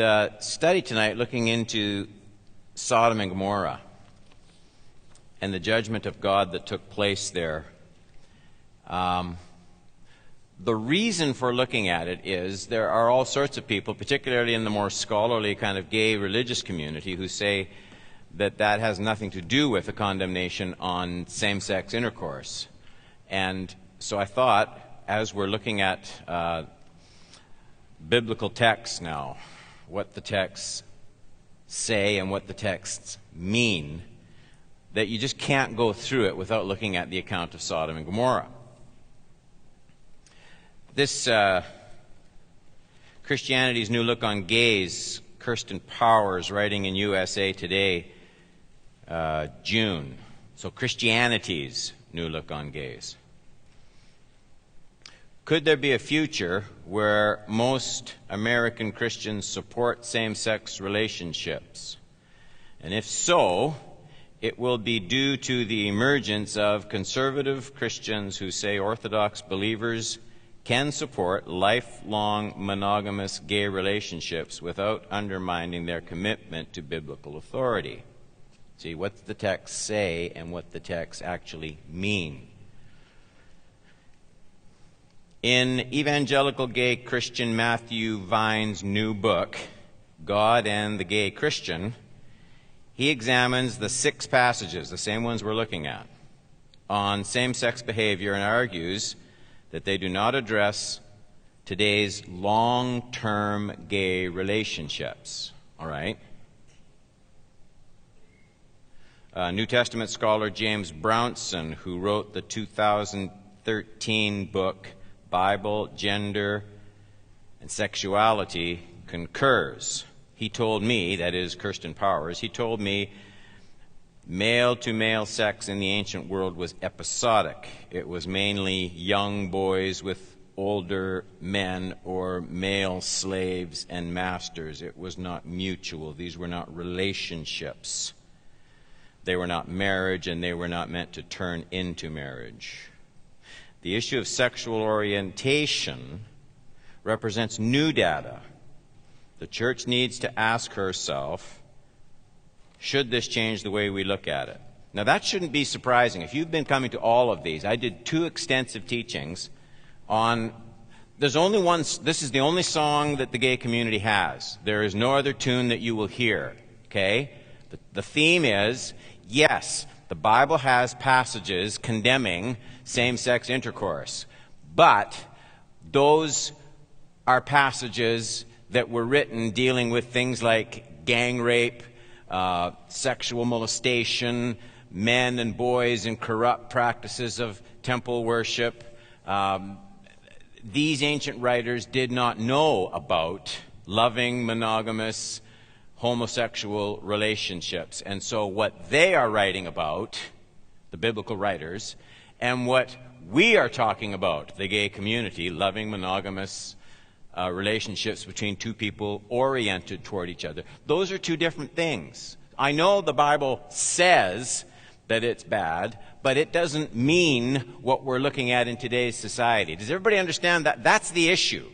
the study tonight looking into Sodom and Gomorrah and the judgment of God that took place there. The reason for looking at it is there are all sorts of people, particularly in the more scholarly kind of gay religious community, who say that that has nothing to do with the condemnation on same-sex intercourse. And so I thought, as we're looking at biblical texts now, what the texts say and what the texts mean, that you just can't go through it without looking at the account of Sodom and Gomorrah. This Christianity's New Look on Gays, Kirsten Powers, writing in USA Today, June. So Christianity's New Look on Gays. Could there be a future where most American Christians support same-sex relationships? And if so, it will be due to the emergence of conservative Christians who say Orthodox believers can support lifelong monogamous gay relationships without undermining their commitment to biblical authority. See, what the texts say and what the texts actually mean. In evangelical gay Christian Matthew Vine's new book, God and the Gay Christian, he examines the 6 passages, the same ones we're looking at, on same-sex behavior and argues that they do not address today's long-term gay relationships. All right? New Testament scholar James Brownson, who wrote the 2013 book Bible, Gender, and Sexuality, concurs. He told me, that is Kirsten Powers, he told me male-to-male sex in the ancient world was episodic. It was mainly young boys with older men or male slaves and masters. It was not mutual. These were not relationships. They were not marriage, and they were not meant to turn into marriage. The issue of sexual orientation represents new data. The church needs to ask herself, should this change the way we look at it? Now, that shouldn't be surprising. If you've been coming to all of these, I did 2 extensive teachings on, there's only one, this is the only song that the gay community has. There is no other tune that you will hear, okay? The theme is, yes, the Bible has passages condemning same-sex intercourse, but those are passages that were written dealing with things like gang rape, sexual molestation, men and boys in corrupt practices of temple worship. These ancient writers did not know about loving, monogamous, homosexual relationships. And so what they are writing about, the biblical writers, and what we are talking about, the gay community, loving, monogamous relationships between 2 people oriented toward each other. Those are 2 different things. I know the Bible says that it's bad, but it doesn't mean what we're looking at in today's society. Does everybody understand that? That's the issue.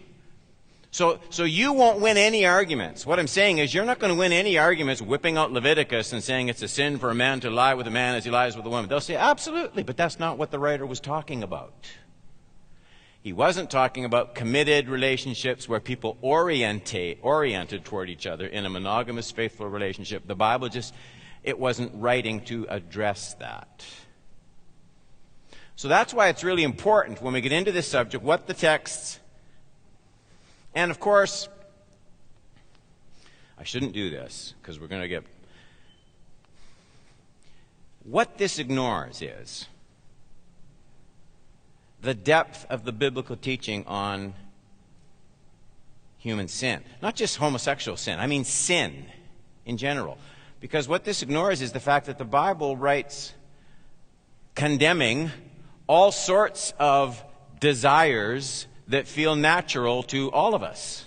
So you won't win any arguments. What I'm saying is you're not going to win any arguments whipping out Leviticus and saying it's a sin for a man to lie with a man as he lies with a woman. They'll say, absolutely, but that's not what the writer was talking about. He wasn't talking about committed relationships where people oriented toward each other in a monogamous, faithful relationship. The Bible it wasn't writing to address that. So that's why it's really important when we get into this subject, what the texts, and of course, I shouldn't do this because we're going to get, what this ignores is the depth of the biblical teaching on human sin. Not just homosexual sin, I mean sin in general. Because what this ignores is the fact that the Bible writes condemning all sorts of desires that feel natural to all of us.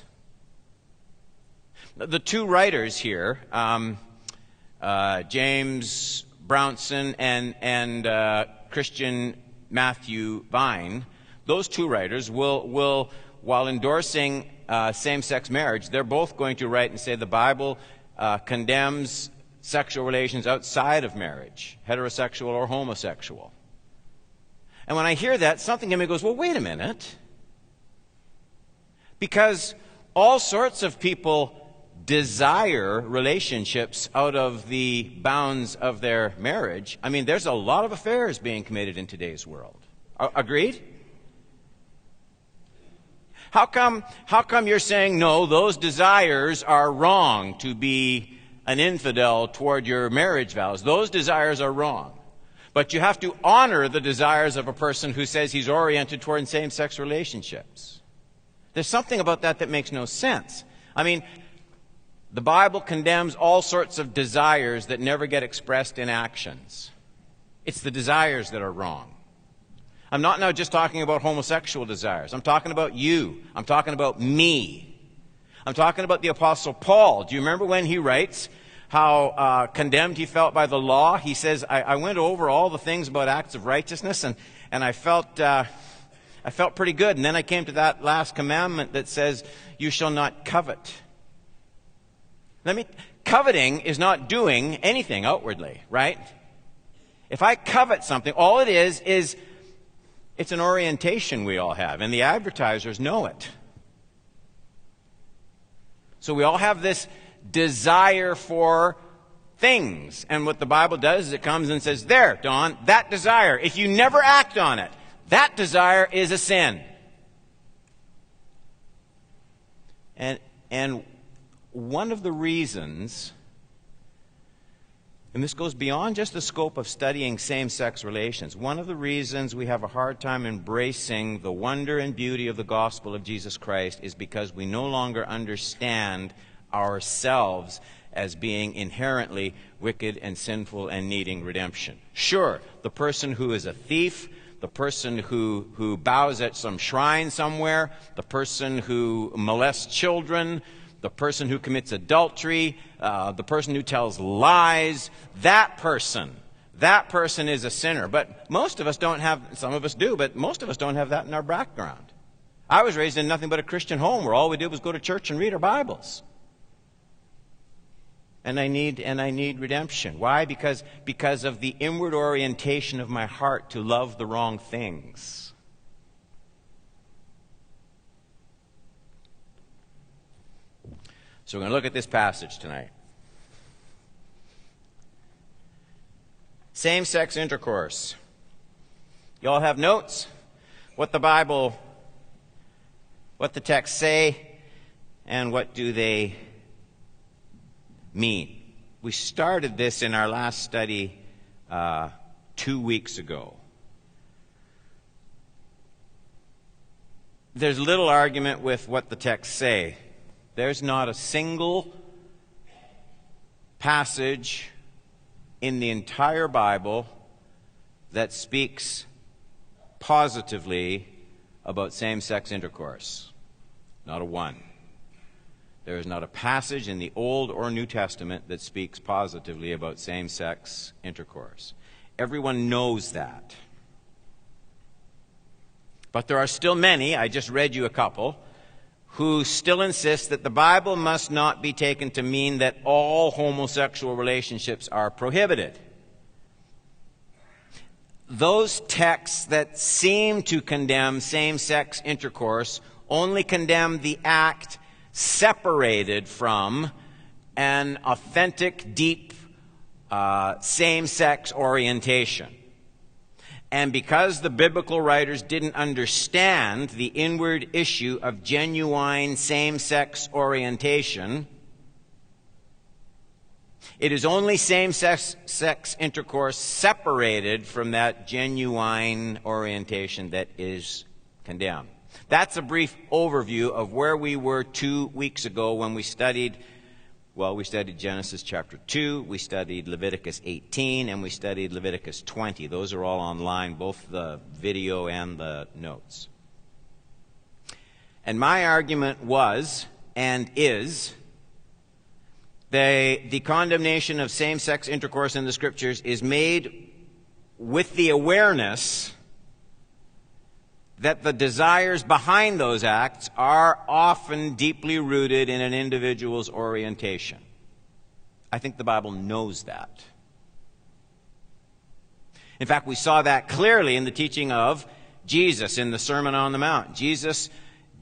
The 2 writers here, James Brownson and Christian Matthew Vine, those 2 writers will while endorsing same-sex marriage, they're both going to write and say the Bible condemns sexual relations outside of marriage, heterosexual or homosexual. And when I hear that, something in me goes, well, wait a minute. Because all sorts of people desire relationships out of the bounds of their marriage. I mean, there's a lot of affairs being committed in today's world. Agreed? How come you're saying, no, those desires are wrong to be an infidel toward your marriage vows? Those desires are wrong. But you have to honor the desires of a person who says he's oriented toward same-sex relationships. There's something about that that makes no sense. I mean, the Bible condemns all sorts of desires that never get expressed in actions. It's the desires that are wrong. I'm not now just talking about homosexual desires. I'm talking about you. I'm talking about me. I'm talking about the Apostle Paul. Do you remember when he writes how condemned he felt by the law? He says, I went over all the things about acts of righteousness, and I felt pretty good. And then I came to that last commandment that says, you shall not covet. Coveting is not doing anything outwardly, right? If I covet something, all it is it's an orientation we all have, and the advertisers know it. So we all have this desire for things, and what the Bible does is it comes and says, there, Don, that desire, if you never act on it, that desire is a sin. And one of the reasons, and this goes beyond just the scope of studying same-sex relations, one of the reasons we have a hard time embracing the wonder and beauty of the gospel of Jesus Christ is because we no longer understand ourselves as being inherently wicked and sinful and needing redemption. Sure, the person who is a thief, the person who bows at some shrine somewhere, the person who molests children, the person who commits adultery, the person who tells lies, that person is a sinner. But most of us don't have, some of us do, but most of us don't have that in our background. I was raised in nothing but a Christian home where all we did was go to church and read our Bibles. And I need redemption. Why? Because of the inward orientation of my heart to love the wrong things. So we're going to look at this passage tonight. Same-sex intercourse. You all have notes? What the texts say, and what do they mean? We started this in our last study 2 weeks ago. There's little argument with what the texts say. There's not a single passage in the entire Bible that speaks positively about same-sex intercourse. Not a one. There is not a passage in the Old or New Testament that speaks positively about same-sex intercourse. Everyone knows that. But there are still many, I just read you a couple, who still insist that the Bible must not be taken to mean that all homosexual relationships are prohibited. Those texts that seem to condemn same-sex intercourse only condemn the act separated from an authentic, deep, same-sex orientation. And because the biblical writers didn't understand the inward issue of genuine same-sex orientation, it is only same-sex intercourse separated from that genuine orientation that is condemned. That's a brief overview of where we were 2 weeks ago when we studied Genesis chapter 2, we studied Leviticus 18, and we studied Leviticus 20. Those are all online, both the video and the notes. And my argument was, and is, the condemnation of same-sex intercourse in the Scriptures is made with the awareness that the desires behind those acts are often deeply rooted in an individual's orientation. I think the Bible knows that. In fact, we saw that clearly in the teaching of Jesus in the Sermon on the Mount. Jesus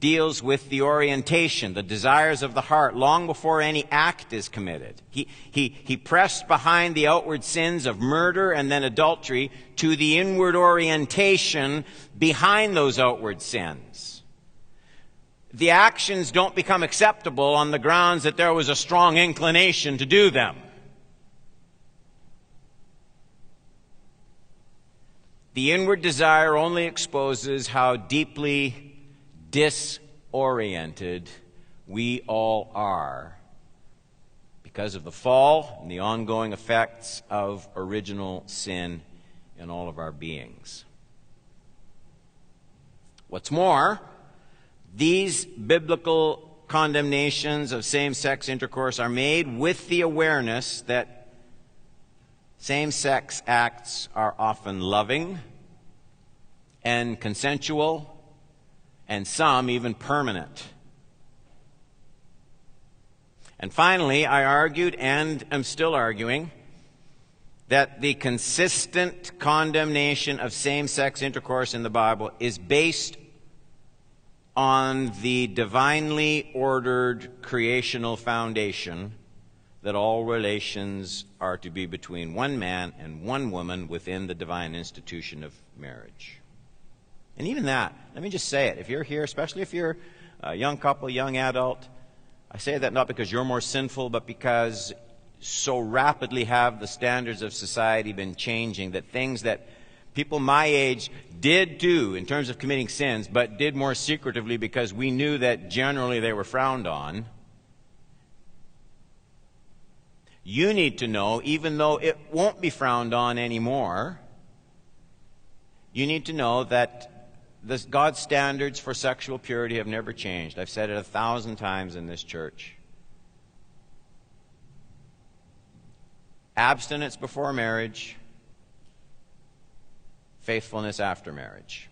deals with the orientation, the desires of the heart, long before any act is committed. He pressed behind the outward sins of murder and then adultery to the inward orientation behind those outward sins. The actions don't become acceptable on the grounds that there was a strong inclination to do them. The inward desire only exposes how deeply disoriented we all are because of the fall and the ongoing effects of original sin in all of our beings. What's more, these biblical condemnations of same-sex intercourse are made with the awareness that same-sex acts are often loving and consensual, and some even permanent. And finally, I argued and am still arguing that the consistent condemnation of same-sex intercourse in the Bible is based on the divinely ordered creational foundation that all relations are to be between one man and one woman within the divine institution of marriage. And even that, let me just say it, if you're here, especially if you're a young couple, young adult, I say that not because you're more sinful, but because so rapidly have the standards of society been changing that things that people my age did do in terms of committing sins, but did more secretively because we knew that generally they were frowned on. You need to know, even though it won't be frowned on anymore, you need to know that God's standards for sexual purity have never changed. I've said it 1,000 times in this church. Abstinence before marriage, faithfulness after marriage.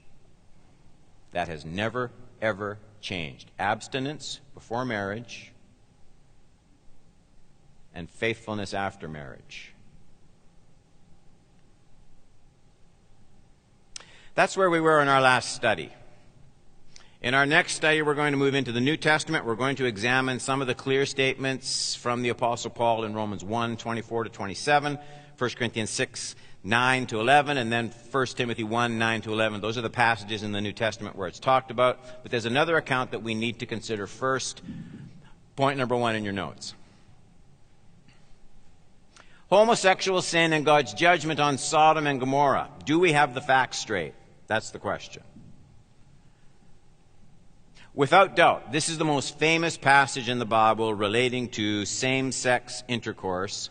That has never, ever changed. Abstinence before marriage and faithfulness after marriage. That's where we were in our last study. In our next study, we're going to move into the New Testament. We're going to examine some of the clear statements from the Apostle Paul in Romans 1, 24 to 27, 1 Corinthians 6, 9 to 11, and then 1 Timothy 1, 9 to 11. Those are the passages in the New Testament where it's talked about. But there's another account that we need to consider first. Point number 1 in your notes. Homosexual sin and God's judgment on Sodom and Gomorrah. Do we have the facts straight? That's the question. Without doubt, this is the most famous passage in the Bible relating to same-sex intercourse,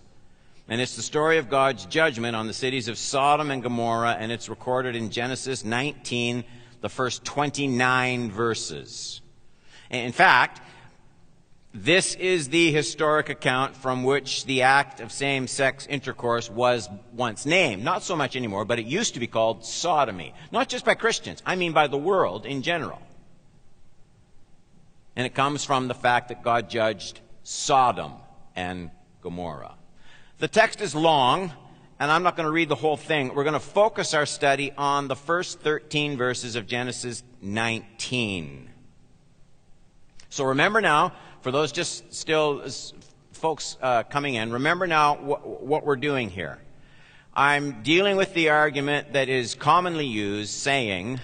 and it's the story of God's judgment on the cities of Sodom and Gomorrah, and it's recorded in Genesis 19, the first 29 verses. In fact, this is the historic account from which the act of same-sex intercourse was once named. Not so much anymore, but it used to be called sodomy. Not just by Christians, I mean by the world in general. And it comes from the fact that God judged Sodom and Gomorrah. The text is long, and I'm not going to read the whole thing. We're going to focus our study on the first 13 verses of Genesis 19. So remember now, for those just still folks coming in, remember now what we're doing here. I'm dealing with the argument that is commonly used, saying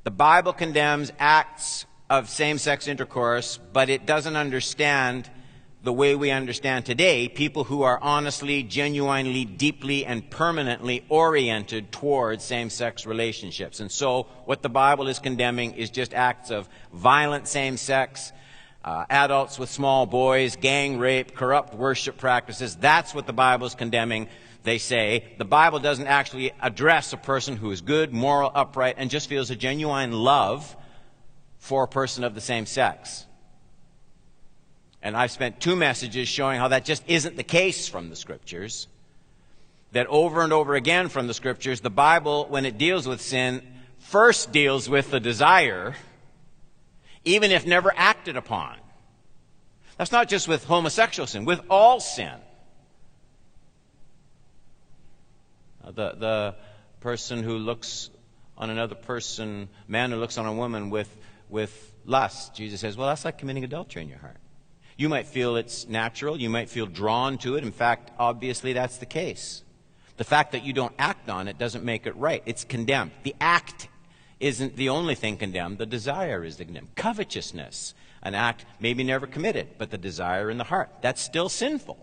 the Bible condemns acts of same-sex intercourse, but it doesn't understand the way we understand today people who are honestly, genuinely, deeply, and permanently oriented towards same-sex relationships. And so what the Bible is condemning is just acts of violent same-sex, adults with small boys, gang rape, corrupt worship practices. That's what the Bible is condemning. They say the Bible doesn't actually address a person who is good, moral, upright, and just feels a genuine love for a person of the same sex. And I've spent 2 messages showing how that just isn't the case from the Scriptures. That over and over again from the Scriptures, the Bible, when it deals with sin, first deals with the desire, even if never acted upon. That's not just with homosexual sin, with all sin. The person who looks on another person, man who looks on a woman with lust, Jesus says, well, that's like committing adultery in your heart. You might feel it's natural. You might feel drawn to it. In fact, obviously that's the case. The fact that you don't act on it doesn't make it right. It's condemned. The act isn't the only thing condemned. The desire is the condemned. Covetousness, an act maybe never committed, but the desire in the heart, that's still sinful.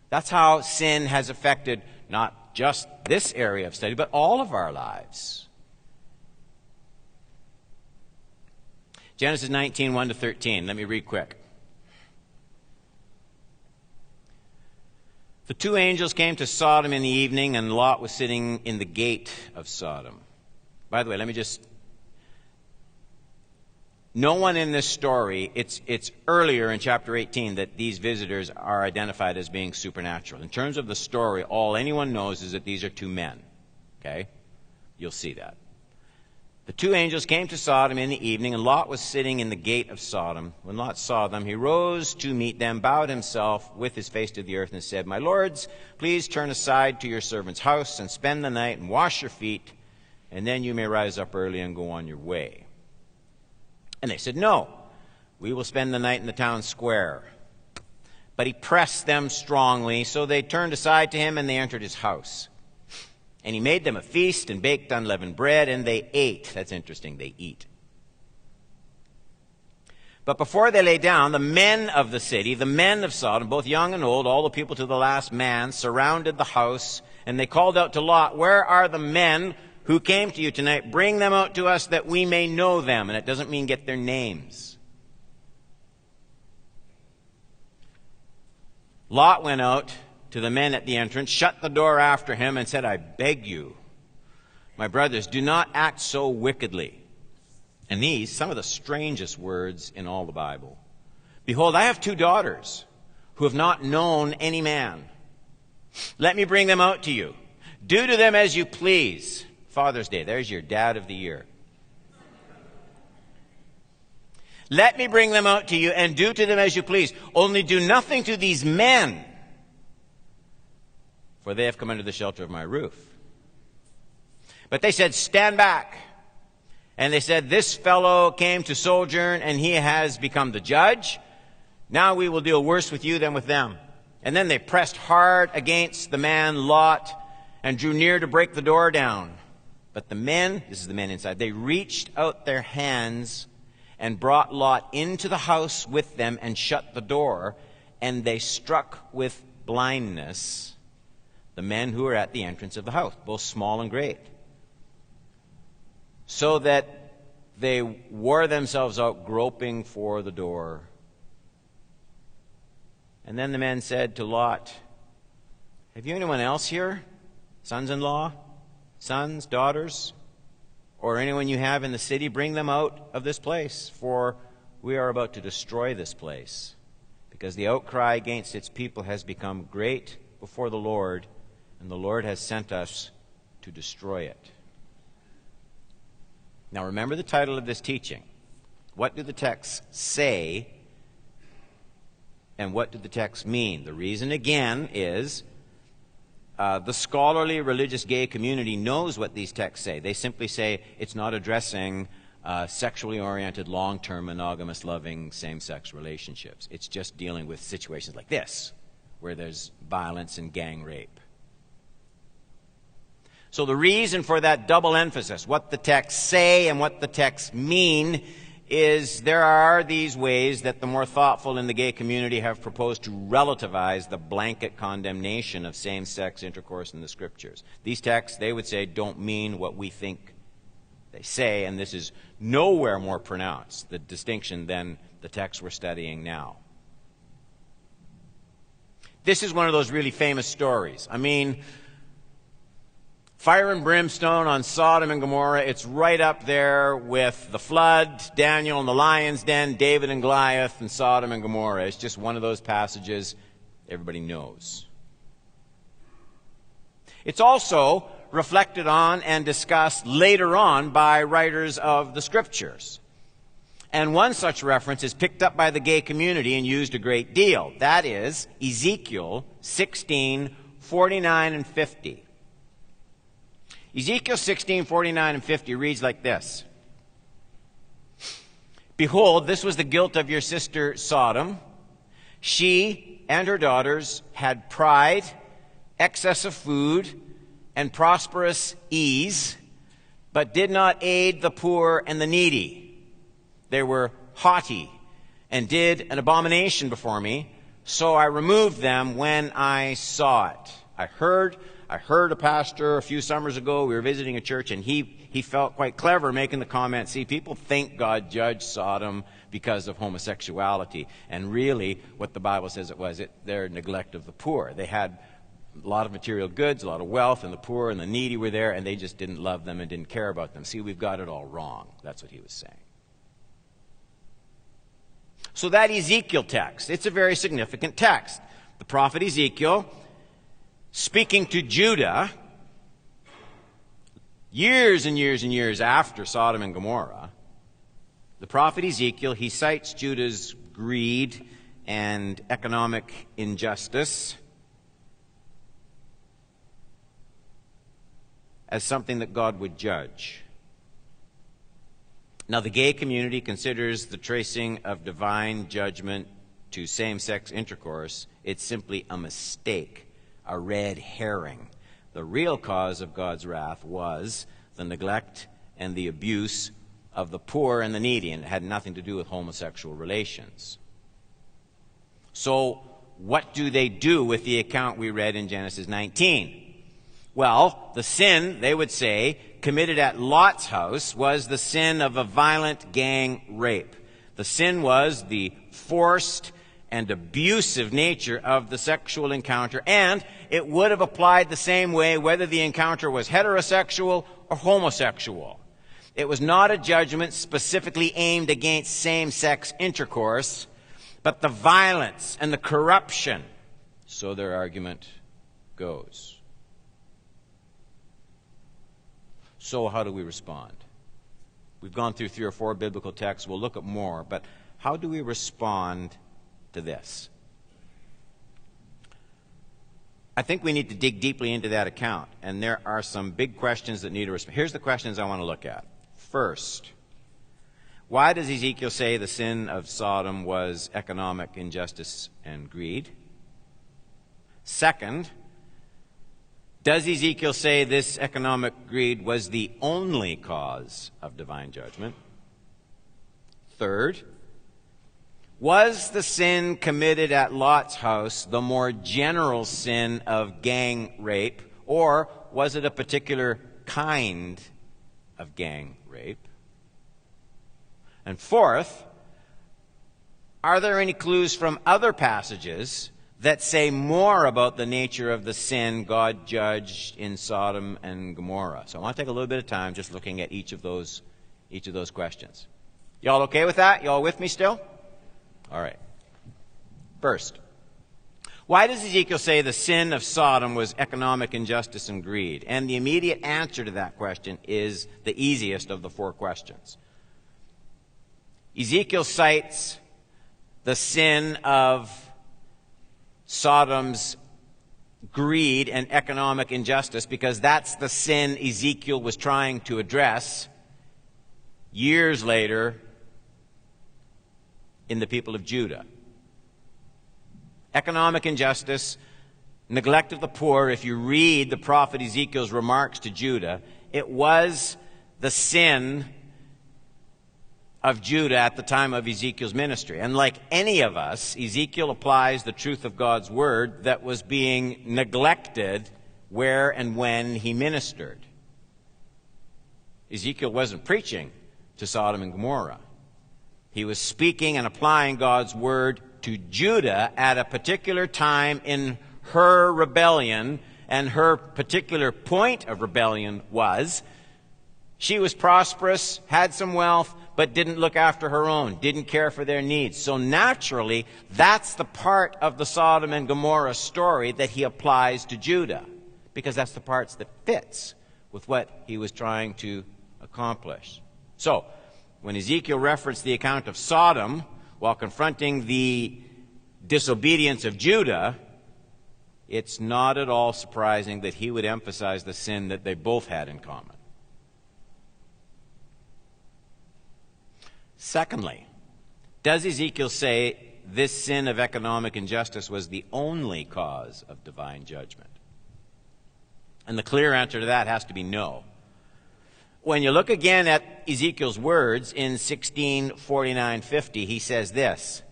That's how sin has affected not just this area of study, but all of our lives. Genesis 19, 1 to 13. Let me read quick. The two angels came to Sodom in the evening, and Lot was sitting in the gate of Sodom. By the way, let me just... No one in this story, it's earlier in chapter 18 that these visitors are identified as being supernatural. In terms of the story, all anyone knows is that these are two men. Okay? You'll see that. The two angels came to Sodom in the evening, and Lot was sitting in the gate of Sodom. When Lot saw them, he rose to meet them, bowed himself with his face to the earth, and said, "My lords, please turn aside to your servant's house and spend the night and wash your feet, and then you may rise up early and go on your way." And they said, "No, we will spend the night in the town square." But he pressed them strongly, so they turned aside to him, and they entered his house. And he made them a feast and baked unleavened bread, and they ate. That's interesting, they eat. But before they lay down, the men of the city, the men of Sodom, both young and old, all the people to the last man, surrounded the house, and they called out to Lot, "Where are the men who came to you tonight? Bring them out to us that we may know them." And it doesn't mean get their names. Lot went out to the men at the entrance, shut the door after him, and said, "I beg you, my brothers, do not act so wickedly." And these, some of the strangest words in all the Bible. "Behold, I have two daughters who have not known any man. Let me bring them out to you. Do to them as you please." Father's Day, there's your dad of the year. "Let me bring them out to you, and do to them as you please. Only do nothing to these men, for they have come under the shelter of my roof." But they said, "Stand back." And they said, "This fellow came to sojourn, and he has become the judge. Now we will deal worse with you than with them." And then they pressed hard against the man Lot and drew near to break the door down. But the men, this is the men inside, they reached out their hands and brought Lot into the house with them and shut the door, and they struck with blindness the men who were at the entrance of the house, both small and great, so that they wore themselves out groping for the door. And then the men said to Lot, "Have you anyone else here? Sons-in-law, sons, daughters, or anyone you have in the city? Bring them out of this place, for we are about to destroy this place, because the outcry against its people has become great before the Lord, and the Lord has sent us to destroy it." Now remember the title of this teaching. What do the texts say, and what do the texts mean? The reason, again, is the scholarly religious gay community knows what these texts say. They simply say it's not addressing sexually oriented, long-term, monogamous, loving, same-sex relationships. It's just dealing with situations like this, where there's violence and gang rape. So the reason for that double emphasis, what the texts say and what the texts mean, is there are these ways that the more thoughtful in the gay community have proposed to relativize the blanket condemnation of same-sex intercourse in the Scriptures. These texts, they would say, don't mean what we think they say, and this is nowhere more pronounced, the distinction, than the text we're studying now. This is one of those really famous stories. I mean, fire and brimstone on Sodom and Gomorrah, it's right up there with the flood, Daniel and the lion's den, David and Goliath, and Sodom and Gomorrah. It's just one of those passages everybody knows. It's also reflected on and discussed later on by writers of the Scriptures. And one such reference is picked up by the gay community and used a great deal. That is Ezekiel 16:49 and 50. Ezekiel 16:49 and 50 reads like this. Behold, this was the guilt of your sister Sodom. She and her daughters had pride, excess of food, and prosperous ease, but did not aid the poor and the needy. They were haughty and did an abomination before me, so I removed them when I saw it. I heard a pastor a few summers ago, we were visiting a church, and he felt quite clever making the comment, see, people think God judged Sodom because of homosexuality. And really, what the Bible says it was, their neglect of the poor. They had a lot of material goods, a lot of wealth, and the poor and the needy were there, and they just didn't love them and didn't care about them. See, we've got it all wrong. That's what he was saying. So that Ezekiel text, it's a very significant text. The prophet Ezekiel, speaking to Judah, years and years and years after Sodom and Gomorrah, the prophet Ezekiel, he cites Judah's greed and economic injustice as something that God would judge. Now, the gay community considers the tracing of divine judgment to same-sex intercourse, it's simply a mistake, a red herring. The real cause of God's wrath was the neglect and the abuse of the poor and the needy, and it had nothing to do with homosexual relations. So, what do they do with the account we read in Genesis 19? Well, the sin, they would say, committed at Lot's house was the sin of a violent gang rape. The sin was the forced and abusive nature of the sexual encounter, and it would have applied the same way whether the encounter was heterosexual or homosexual. It was not a judgment specifically aimed against same-sex intercourse, but the violence and the corruption, so their argument goes. So how do we respond? We've gone through 3 or 4 biblical texts. We'll look at more, but how do we respond to this? I think we need to dig deeply into that account, and there are some big questions that need a response. Here's the questions I want to look at. First, why does Ezekiel say the sin of Sodom was economic injustice and greed? Second, does Ezekiel say this economic greed was the only cause of divine judgment? Third, was the sin committed at Lot's house the more general sin of gang rape, or was it a particular kind of gang rape? And fourth, are there any clues from other passages that say more about the nature of the sin God judged in Sodom and Gomorrah? So I want to take a little bit of time just looking at each of those questions. Y'all okay with that? Y'all with me still? All right. First, why does Ezekiel say the sin of Sodom was economic injustice and greed? And the immediate answer to that question is the easiest of the 4 questions. Ezekiel cites the sin of Sodom's greed and economic injustice because that's the sin Ezekiel was trying to address years later in the people of Judah. Economic injustice, neglect of the poor. If you read the prophet Ezekiel's remarks to Judah, it was the sin of Judah at the time of Ezekiel's ministry. And like any of us, Ezekiel applies the truth of God's word that was being neglected where and when he ministered. Ezekiel wasn't preaching to Sodom and Gomorrah. He was speaking and applying God's word to Judah at a particular time in her rebellion, and her particular point of rebellion was she was prosperous, had some wealth, but didn't look after her own, didn't care for their needs. So naturally, that's the part of the Sodom and Gomorrah story that he applies to Judah, because that's the parts that fits with what he was trying to accomplish. So, when Ezekiel referenced the account of Sodom while confronting the disobedience of Judah, it's not at all surprising that he would emphasize the sin that they both had in common. Secondly, does Ezekiel say this sin of economic injustice was the only cause of divine judgment? And the clear answer to that has to be no. When you look again at Ezekiel's words in 16:49-50, he says this,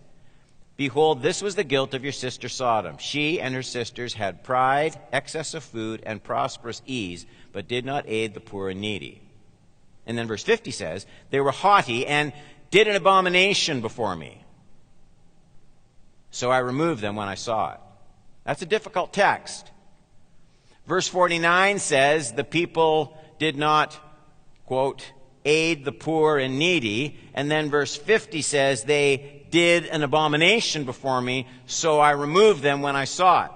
"Behold, this was the guilt of your sister Sodom. She and her sisters had pride, excess of food, and prosperous ease, but did not aid the poor and needy." And then verse 50 says, "They were haughty and did an abomination before me. So I removed them when I saw it." That's a difficult text. Verse 49 says the people did not, quote, aid the poor and needy. And then verse 50 says they did an abomination before me, so I removed them when I saw it.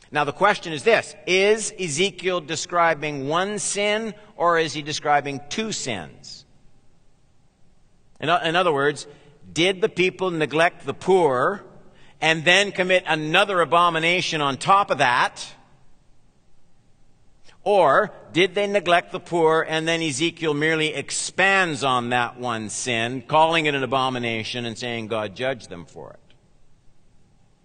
Now the question is this: is Ezekiel describing one sin, or is he describing two sins? In other words, did the people neglect the poor and then commit another abomination on top of that? Or did they neglect the poor and then Ezekiel merely expands on that one sin, calling it an abomination and saying God judged them for it?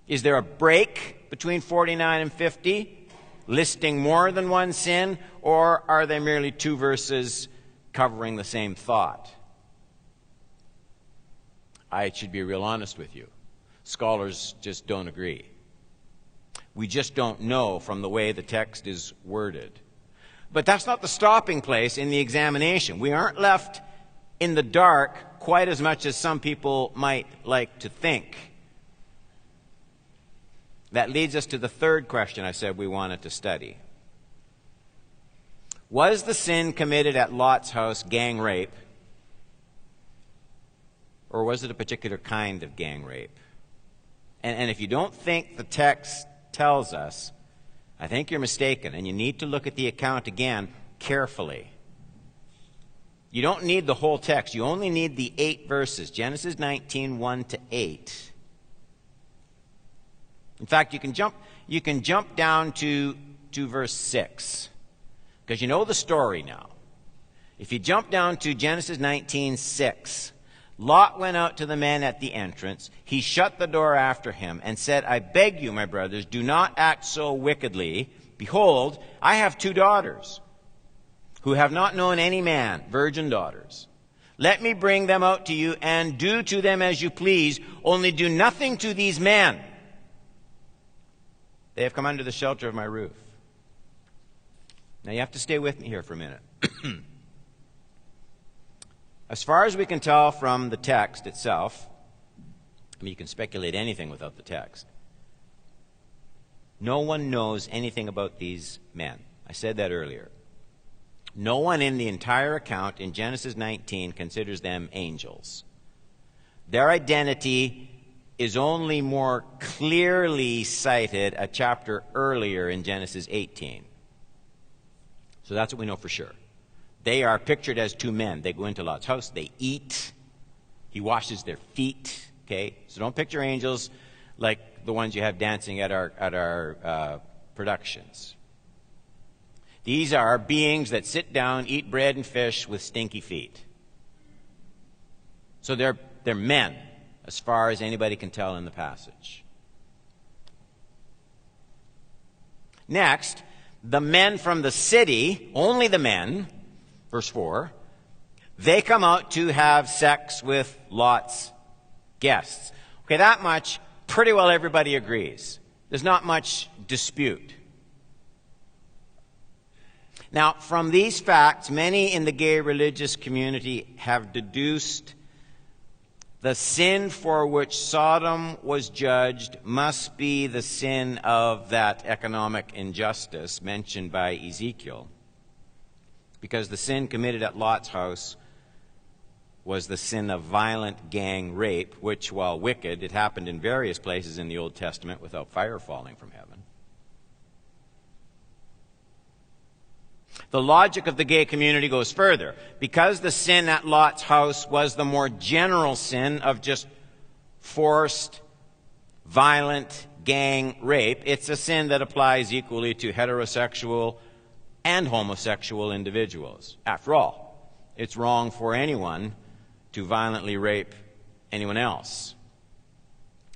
Is there a break between 49 and 50, listing more than one sin, or are they merely two verses covering the same thought? I should be real honest with you. Scholars just don't agree. We just don't know from the way the text is worded. But that's not the stopping place in the examination. We aren't left in the dark quite as much as some people might like to think. That leads us to the third question I said we wanted to study. Was the sin committed at Lot's house gang rape? Or was it a particular kind of gang rape? And if you don't think the text tells us, I think you're mistaken, and you need to look at the account again carefully. You don't need the whole text. You only need the 8 verses, Genesis 19, 1-8. In fact, you can jump down to verse 6, because you know the story now. If you jump down to Genesis 19:6, Lot went out to the men at the entrance. He shut the door after him and said, "I beg you, my brothers, do not act so wickedly. Behold, I have 2 daughters who have not known any man, virgin daughters. Let me bring them out to you and do to them as you please. Only do nothing to these men. They have come under the shelter of my roof." Now you have to stay with me here for a minute. As far as we can tell from the text itself, I mean, you can speculate anything without the text. No one knows anything about these men. I said that earlier. No one in the entire account in Genesis 19 considers them angels. Their identity is only more clearly cited a chapter earlier in Genesis 18. So that's what we know for sure. They are pictured as 2 men. They go into Lot's house. They eat. He washes their feet. Okay? So don't picture angels like the ones you have dancing at our productions. These are beings that sit down, eat bread and fish with stinky feet. So they're men, as far as anybody can tell in the passage. Next, the men from the city, only the men, verse 4, they come out to have sex with Lot's guests. Okay, that much, pretty well everybody agrees. There's not much dispute. Now, from these facts, many in the gay religious community have deduced the sin for which Sodom was judged must be the sin of that economic injustice mentioned by Ezekiel, because the sin committed at Lot's house was the sin of violent gang rape, which, while wicked, it happened in various places in the Old Testament without fire falling from heaven. The logic of the gay community goes further. Because the sin at Lot's house was the more general sin of just forced, violent gang rape, it's a sin that applies equally to heterosexual and homosexual individuals. After all, it's wrong for anyone to violently rape anyone else.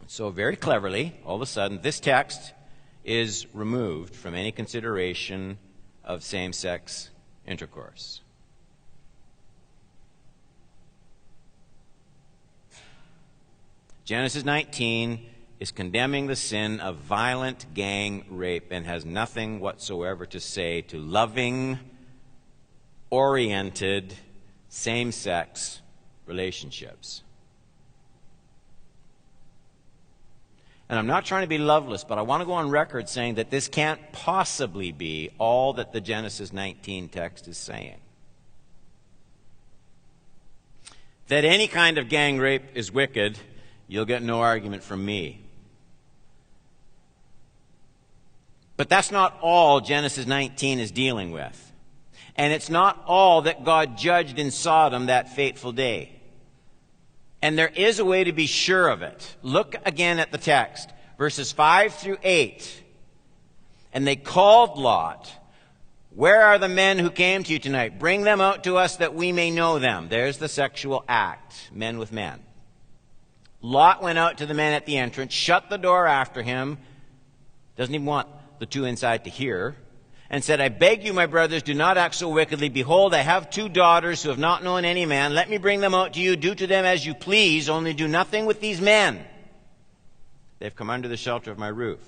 So very cleverly, all of a sudden, this text is removed from any consideration of same-sex intercourse. Genesis 19 is condemning the sin of violent gang rape and has nothing whatsoever to say to loving, oriented, same-sex relationships. And I'm not trying to be loveless, but I want to go on record saying that this can't possibly be all that the Genesis 19 text is saying. That any kind of gang rape is wicked, you'll get no argument from me. But that's not all Genesis 19 is dealing with. And it's not all that God judged in Sodom that fateful day. And there is a way to be sure of it. Look again at the text, verses 5 through 8. And they called Lot. Where are the men who came to you tonight? Bring them out to us that we may know them. There's the sexual act, men with men. Lot went out to the men at the entrance, shut the door after him. Doesn't even want the two inside to hear. And said, I beg you, my brothers, do not act so wickedly. Behold, I have 2 daughters who have not known any man. Let me bring them out to you. Do to them as you please, only do nothing with these men. They've come under the shelter of my roof.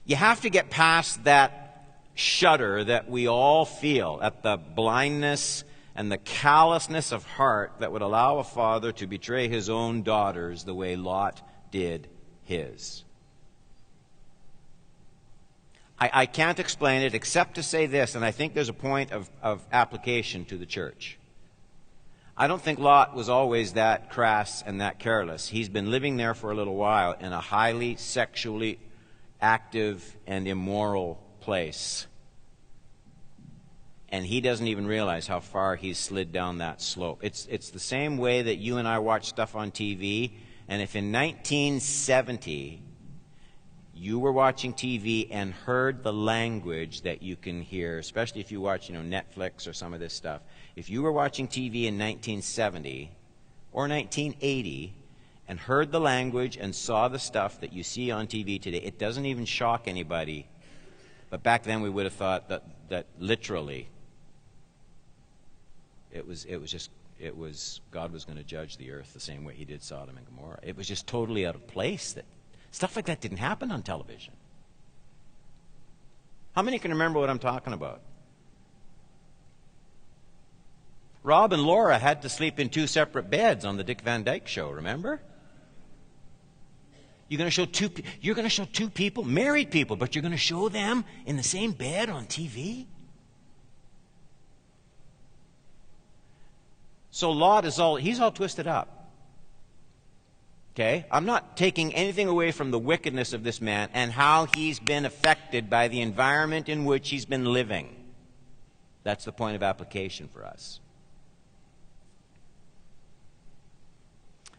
You have to get past that shudder that we all feel at the blindness and the callousness of heart that would allow a father to betray his own daughters the way Lot did his. I can't explain it except to say this, and I think there's a point of application to the church. I don't think Lot was always that crass and that careless. He's been living there for a little while in a highly sexually active and immoral place. And he doesn't even realize how far he's slid down that slope. It's the same way that you and I watch stuff on TV, and if in 1970 you were watching TV and heard the language that you can hear, especially if you watch, Netflix or some of this stuff. If you were watching TV in 1970 or 1980 and heard the language and saw the stuff that you see on TV today, it doesn't even shock anybody. But back then we would have thought that literally it was God was going to judge the earth the same way he did Sodom and Gomorrah. It was just totally out of place. That stuff like that didn't happen on television. How many can remember what I'm talking about? Rob and Laura had to sleep in 2 separate beds on the Dick Van Dyke Show, remember? You're going to show 2 people, married people, but you're going to show them in the same bed on TV? So Lot he's all twisted up. Okay? I'm not taking anything away from the wickedness of this man and how he's been affected by the environment in which he's been living. That's the point of application for us.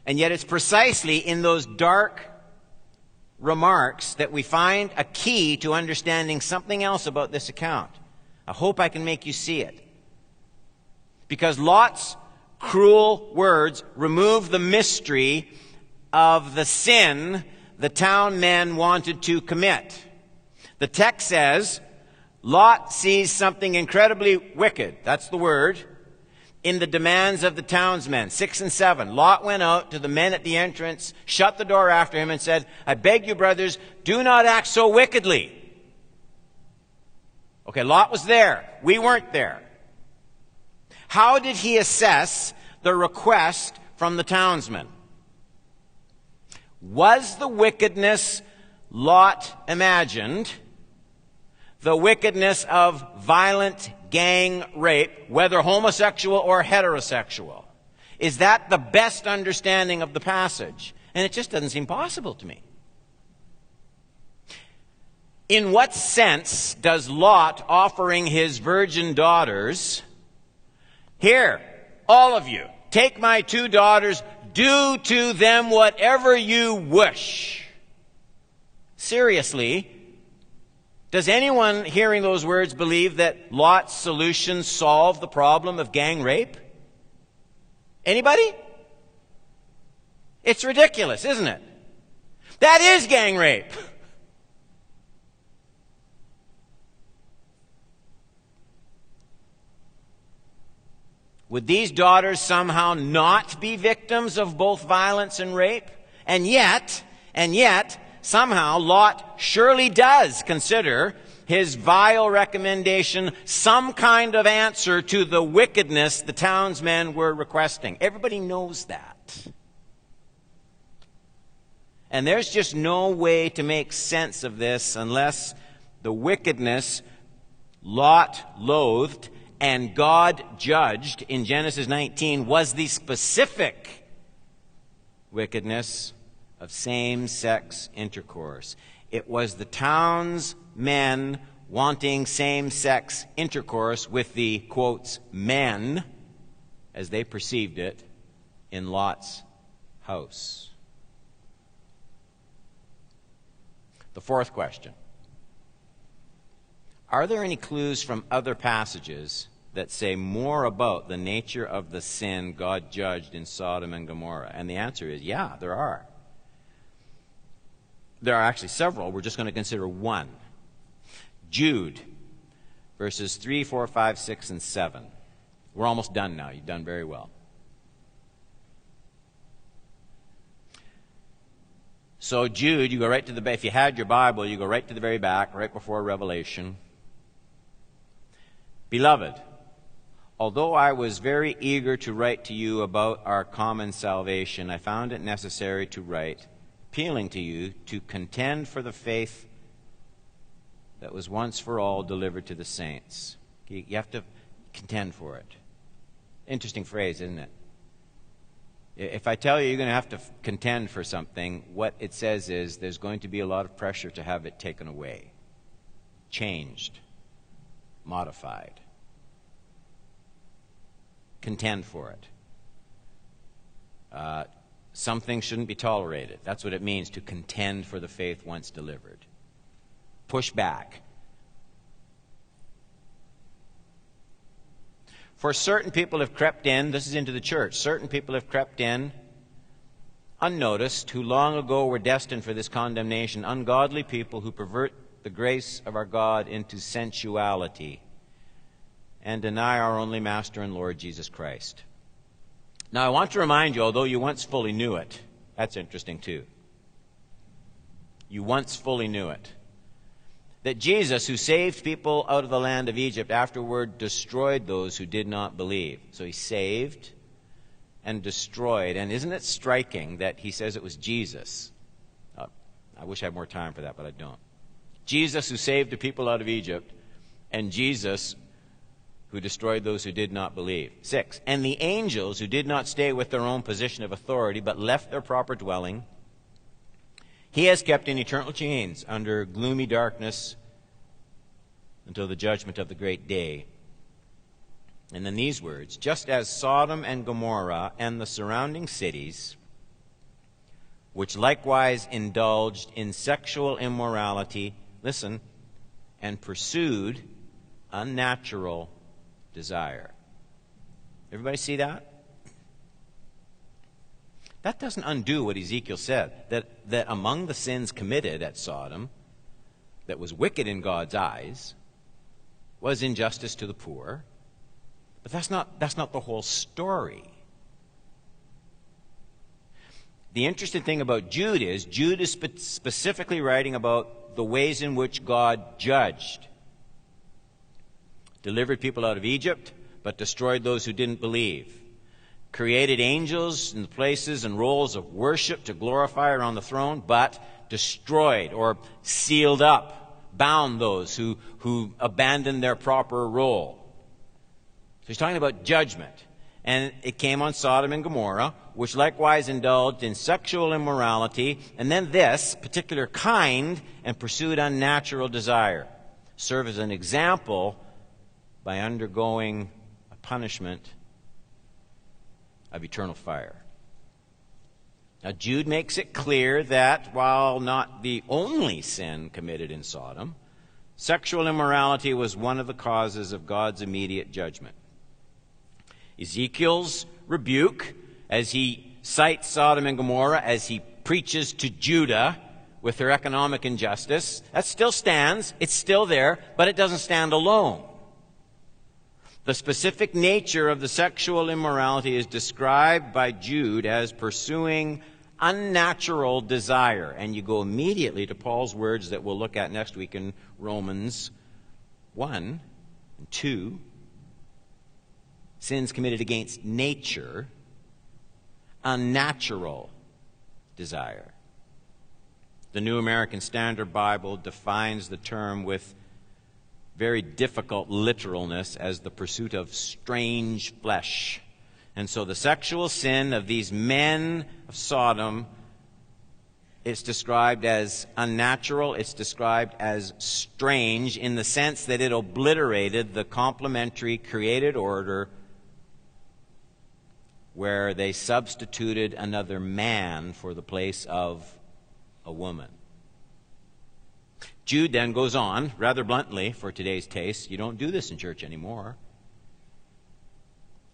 And yet it's precisely in those dark remarks that we find a key to understanding something else about this account. I hope I can make you see it. Because Lot's cruel words remove the mystery of the sin the town men wanted to commit. The text says, Lot sees something incredibly wicked, that's the word, in the demands of the townsmen. 6 and 7. Lot went out to the men at the entrance, shut the door after him, and said, I beg you, brothers, do not act so wickedly. Okay, Lot was there. We weren't there. How did he assess the request from the townsmen? Was the wickedness Lot imagined the wickedness of violent gang rape, whether homosexual or heterosexual? Is that the best understanding of the passage? And it just doesn't seem possible to me. In what sense does Lot offering his virgin daughters, here, all of you, take my 2 daughters, do to them whatever you wish? Seriously, does anyone hearing those words believe that Lot's solution solved the problem of gang rape? Anybody? It's ridiculous, isn't it? That is gang rape. Would these daughters somehow not be victims of both violence and rape? And yet, somehow Lot surely does consider his vile recommendation some kind of answer to the wickedness the townsmen were requesting. Everybody knows that. And there's just no way to make sense of this unless the wickedness Lot loathed and God judged in Genesis 19 was the specific wickedness of same-sex intercourse. It was the townsmen wanting same-sex intercourse with the, quotes, men, as they perceived it, in Lot's house. The 4th question. Are there any clues from other passages that say more about the nature of the sin God judged in Sodom and Gomorrah? And the answer is, yeah, there are. There are actually several. We're just going to consider one. Jude, verses 3, 4, 5, 6, and 7. We're almost done now. You've done very well. So Jude, you go right to the, if you had your Bible, you go right to the very back, right before Revelation. Beloved, although I was very eager to write to you about our common salvation, I found it necessary to write, appealing to you to contend for the faith that was once for all delivered to the saints. You have to contend for it. Interesting phrase, isn't it? If I tell you you're going to have to contend for something, what it says is there's going to be a lot of pressure to have it taken away, changed, modified. Contend for it. Something shouldn't be tolerated. That's what it means to contend for the faith once delivered. Push back. For certain people have crept in, this is into the church, certain people have crept in unnoticed, who long ago were destined for this condemnation, ungodly people who pervert the grace of our God into sensuality and deny our only Master and Lord Jesus Christ. Now I want to remind you, although you once fully knew it, that's interesting too. You once fully knew it. That Jesus, who saved people out of the land of Egypt, afterward destroyed those who did not believe. So he saved and destroyed. And isn't it striking that he says it was Jesus? I wish I had more time for that, but I don't. Jesus, who saved the people out of Egypt, and Jesus, who destroyed those who did not believe. 6, and the angels, who did not stay with their own position of authority, but left their proper dwelling, he has kept in eternal chains under gloomy darkness until the judgment of the great day. And then these words, just as Sodom and Gomorrah and the surrounding cities, which likewise indulged in sexual immorality, listen, and pursued unnatural desire. Everybody see that? That doesn't undo what Ezekiel said, that among the sins committed at Sodom, that was wicked in God's eyes, was injustice to the poor. But that's not the whole story. The interesting thing about Jude is specifically writing about the ways in which God judged. Delivered people out of Egypt, but destroyed those who didn't believe. Created angels in the places and roles of worship to glorify around the throne, but destroyed or sealed up, bound those who abandoned their proper role. So he's talking about judgment. and it came on Sodom and Gomorrah, which likewise indulged in sexual immorality, and then this particular kind, and pursued unnatural desire. Serve as an example by undergoing a punishment of eternal fire. Now, Jude makes it clear that while not the only sin committed in Sodom, sexual immorality was one of the causes of God's immediate judgment. Ezekiel's rebuke, as he cites Sodom and Gomorrah, as he preaches to Judah with their economic injustice, that still stands, it's still there, but it doesn't stand alone. The specific nature of the sexual immorality is described by Jude as pursuing unnatural desire. And you go immediately to Paul's words that we'll look at next week in Romans 1 and 2. Sins committed against nature, unnatural desire. The New American Standard Bible defines the term with very difficult literalness as the pursuit of strange flesh. And so the sexual sin of these men of Sodom, it's described as unnatural, it's described as strange in the sense that it obliterated the complementary created order where they substituted another man for the place of a woman. Jude then goes on, rather bluntly for today's taste. You don't do this in church anymore.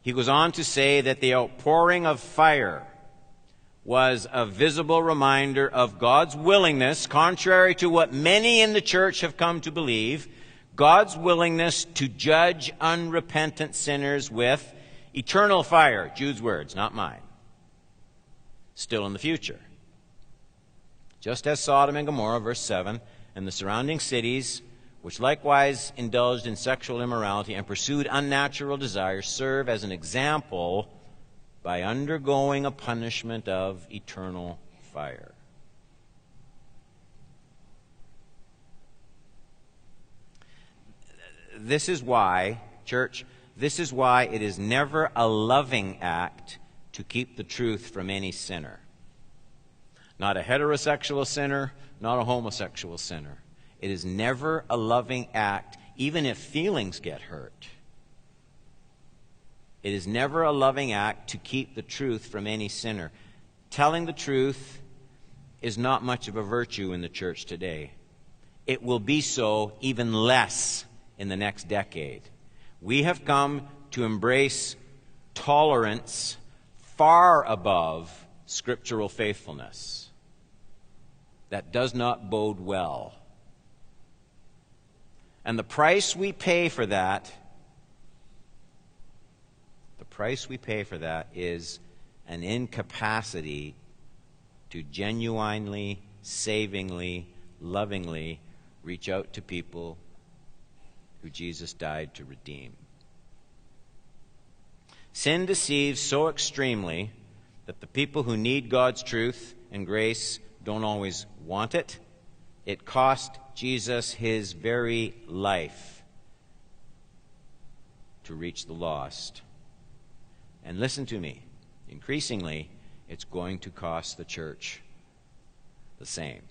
He goes on to say that the outpouring of fire was a visible reminder of God's willingness, contrary to what many in the church have come to believe, God's willingness to judge unrepentant sinners with eternal fire. Jude's words, not mine. Still in the future. Just as Sodom and Gomorrah, verse 7, and the surrounding cities, which likewise indulged in sexual immorality and pursued unnatural desires, serve as an example by undergoing a punishment of eternal fire. This is why, church, this is why it is never a loving act to keep the truth from any sinner. Not a heterosexual sinner, not a homosexual sinner. It is never a loving act, even if feelings get hurt. It is never a loving act to keep the truth from any sinner. Telling the truth is not much of a virtue in the church today. It will be so even less in the next decade. We have come to embrace tolerance far above scriptural faithfulness. That does not bode well. And the price we pay for that, is an incapacity to genuinely, savingly, lovingly reach out to people who Jesus died to redeem. Sin deceives so extremely that the people who need God's truth and grace don't always want it. It cost Jesus his very life to reach the lost. And listen to me, increasingly, it's going to cost the church the same.